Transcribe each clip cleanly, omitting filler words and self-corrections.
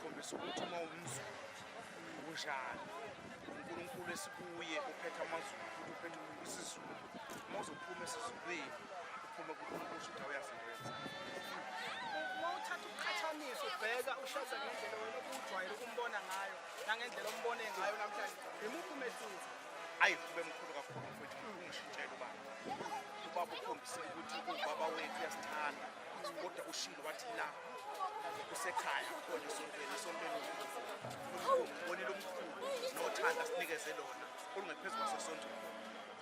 ukukhombisa ukuthi uma umZulu unjani uNkulunkulu esikuye uphethe amaZulu futhi uphethe isiZulu uma uzophuma esizulwini uphuma kuNkulunkulu ukuthi awuyasebenza. Mawuthatha ukuqhathanisa ubheka ushada ngendlela wena obujwayele ukumbona ngayo nangendlela ombone ngayo namhlanje imuphi umehluko? Ayi kube mkhulu kakhulu mfowethu ungishintshela ubaba ukhombise ukuthi ubaba wethu uyasithanda kodwa ushilo wathi la kusekhaya khona esontweni ubonile umkhulu nothanda sinikeze lona olungephezu kwasesontweni.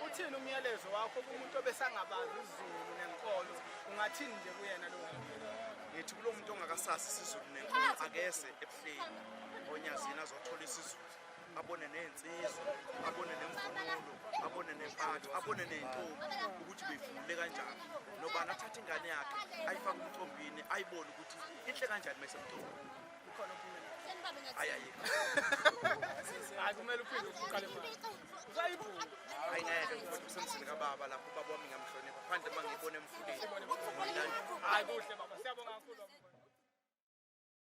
Uthini umyalezo wakho kumuntu obesangabazi isiZulu nenkolo ungathini nje kuyena lo muntu? Ngithi kulo muntu ongakasasi isiZulu nenkolo akese ebuhleni onyazini azothola isiZulu abone nensizwa abone nemvunulo abone nempatho abone nentombi ukuthi beyivunule kanjani noba nathatha ingane yakhe ayifake umthombini ayibone ukuthi inhle kanjani mesemthombini Ukhona ophumela. ayayikho Hayi kumele uphinde uqale phansi. Usayibuka. ayingeke mfowethu usemzini kababa lapho ubaba wami ngamhlonipha phandle uma ngibone emfuleni Hayi kuhle baba siyabonga kakhulu baba.